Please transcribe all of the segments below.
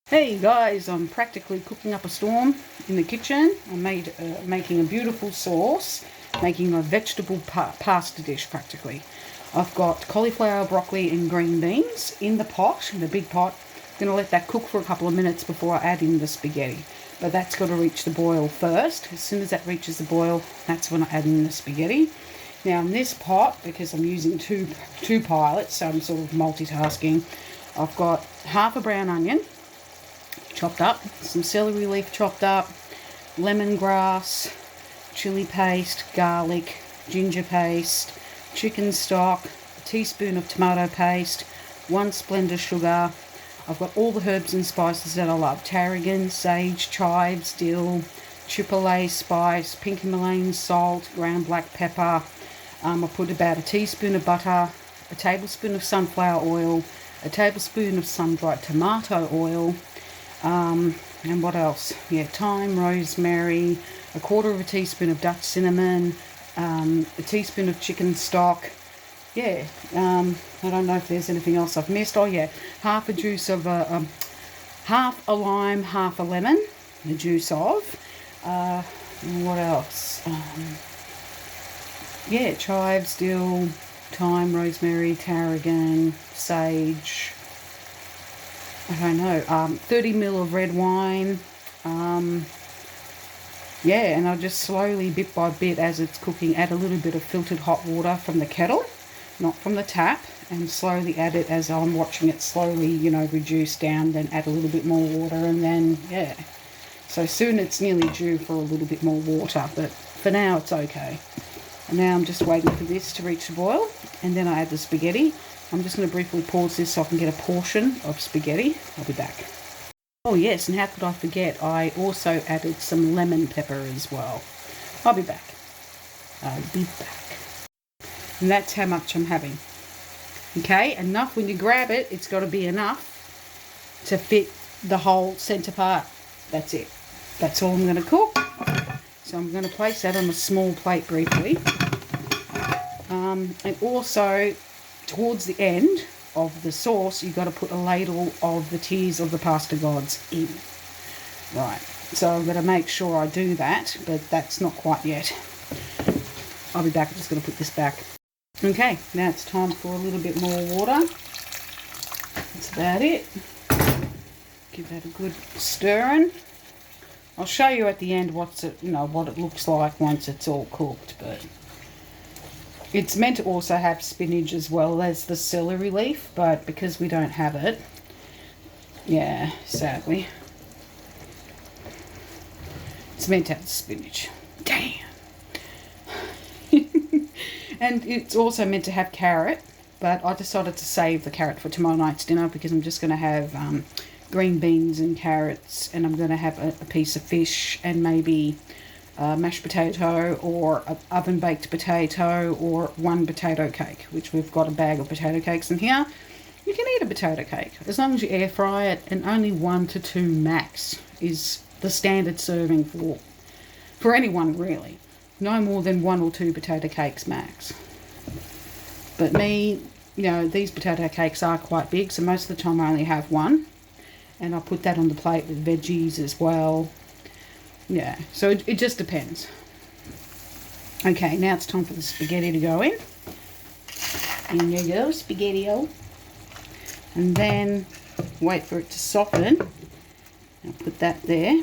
Hey guys, I'm practically cooking up a storm in the kitchen. I'm making a beautiful sauce, making a vegetable pasta dish practically. I've got cauliflower, broccoli and green beans in the pot, in the big pot. I'm going to let that cook for a couple of minutes before I add in the spaghetti. But that's got to reach the boil first. As soon as that reaches the boil, that's when I add in the spaghetti. Now in this pot, because I'm using two pilots, so I'm sort of multitasking, I've got half a brown onion, chopped up, some celery leaf chopped up, lemongrass, chili paste, garlic, ginger paste, chicken stock, a teaspoon of tomato paste, 1 Splenda sugar. I've got all the herbs and spices that I love: tarragon, sage, chives, dill, chipotle spice, pink Himalayan salt, ground black pepper. I put about a teaspoon of butter, a tablespoon of sunflower oil, a tablespoon of sun-dried tomato oil, and what else? Yeah, thyme, rosemary, a quarter of a teaspoon of Dutch cinnamon, a teaspoon of chicken stock. Yeah, I don't know if there's anything else I've missed. Oh yeah, half a juice of half a lime, half a lemon, the juice of. What else? Yeah, chives, dill, thyme, rosemary, tarragon, sage. I don't know, 30 ml of red wine. Yeah, and I'll just slowly, bit by bit, as it's cooking, add a little bit of filtered hot water from the kettle, not from the tap, and slowly add it as I'm watching it slowly, reduce down, then add a little bit more water, and then, yeah. So soon it's nearly due for a little bit more water, but for now it's okay. And now I'm just waiting for this to reach the boil, and then I add the spaghetti. I'm just going to briefly pause this so I can get a portion of spaghetti. I'll be back. Oh yes, and how could I forget, I also added some lemon pepper as well. I'll be back. I'll be back. And that's how much I'm having. Okay, enough. When you grab it, it's got to be enough to fit the whole centre part. That's it. That's all I'm going to cook. So I'm going to place that on a small plate briefly. And also, towards the end of the sauce, you've got to put a ladle of the tears of the pasta gods in. Right, so I'm going to make sure I do that, but that's not quite yet. I'll be back. I'm just going to put this back. Okay, now it's time for a little bit more water. That's about it. Give that a good stirring. I'll show you at the end what it looks like once it's all cooked, but it's meant to also have spinach as well as the celery leaf, but because we don't have it, yeah, sadly, it's meant to have the spinach. Damn. And it's also meant to have carrot, but I decided to save the carrot for tomorrow night's dinner because I'm just going to have green beans and carrots, and I'm going to have a piece of fish and maybe mashed potato or an oven baked potato or 1 potato cake, which we've got a bag of potato cakes in here. You can eat a potato cake as long as you air fry it, and only 1 to 2 max is the standard serving for anyone really. No more than 1 or 2 potato cakes max. But me, these potato cakes are quite big, so most of the time I only have 1, and I put that on the plate with veggies as well. Yeah, so it just depends. Okay, now it's time for the spaghetti to go in. In you go, spaghetti-o. And then wait for it to soften. I'll put that there.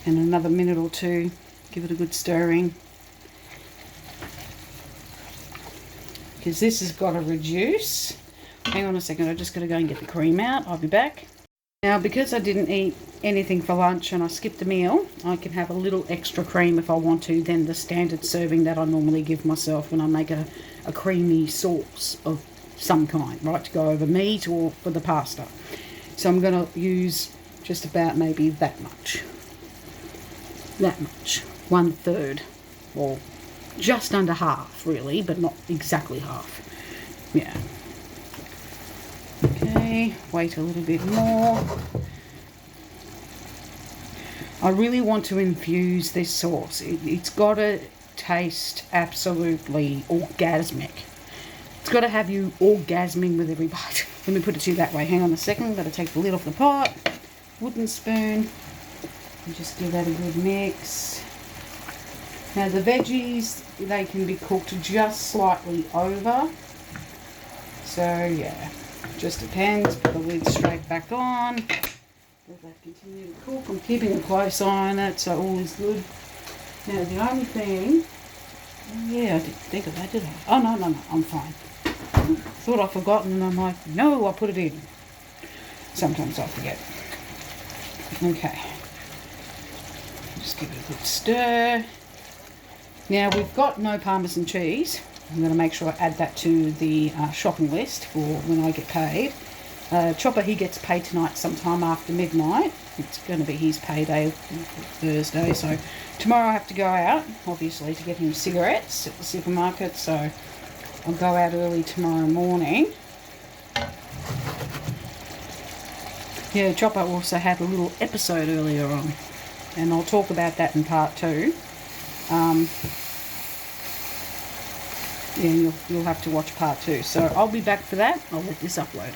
And another minute or two, give it a good stirring. Because this has got to reduce. Hang on a second, I'm just going to go and get the cream out. I'll be back. Now, because I didn't eat anything for lunch and I skipped a meal, I can have a little extra cream if I want to than the standard serving that I normally give myself when I make a creamy sauce of some kind, right, to go over meat or for the pasta. So I'm going to use just about maybe that much. That much. 1/3. Or just under half, really, but not exactly half. Yeah. Okay, wait a little bit more. I really want to infuse this sauce. It's got to taste absolutely orgasmic. It's got to have you orgasming with every bite. Let me put it to you that way. Hang on a second. I've got to take the lid off the pot. Wooden spoon. And just give that a good mix. Now the veggies, they can be cooked just slightly over. So yeah, just depends. Put the lid straight back on. Let that continue to cook. I'm keeping a close eye on it, so all is good. Now the only thing, yeah, I didn't think of that, did I? Oh no, I'm fine. Thought I'd forgotten, and I'm like, no, I put it in. Sometimes I forget. Okay. Just give it a good stir. Now we've got no Parmesan cheese. I'm going to make sure I add that to the shopping list for when I get paid. Chopper, he gets paid tonight sometime after midnight. It's going to be his payday Thursday, so tomorrow I have to go out, obviously, to get him cigarettes at the supermarket, so I'll go out early tomorrow morning. Yeah, Chopper also had a little episode earlier on, and I'll talk about that in part 2. Yeah, you'll have to watch part 2. So I'll be back for that. I'll let this upload.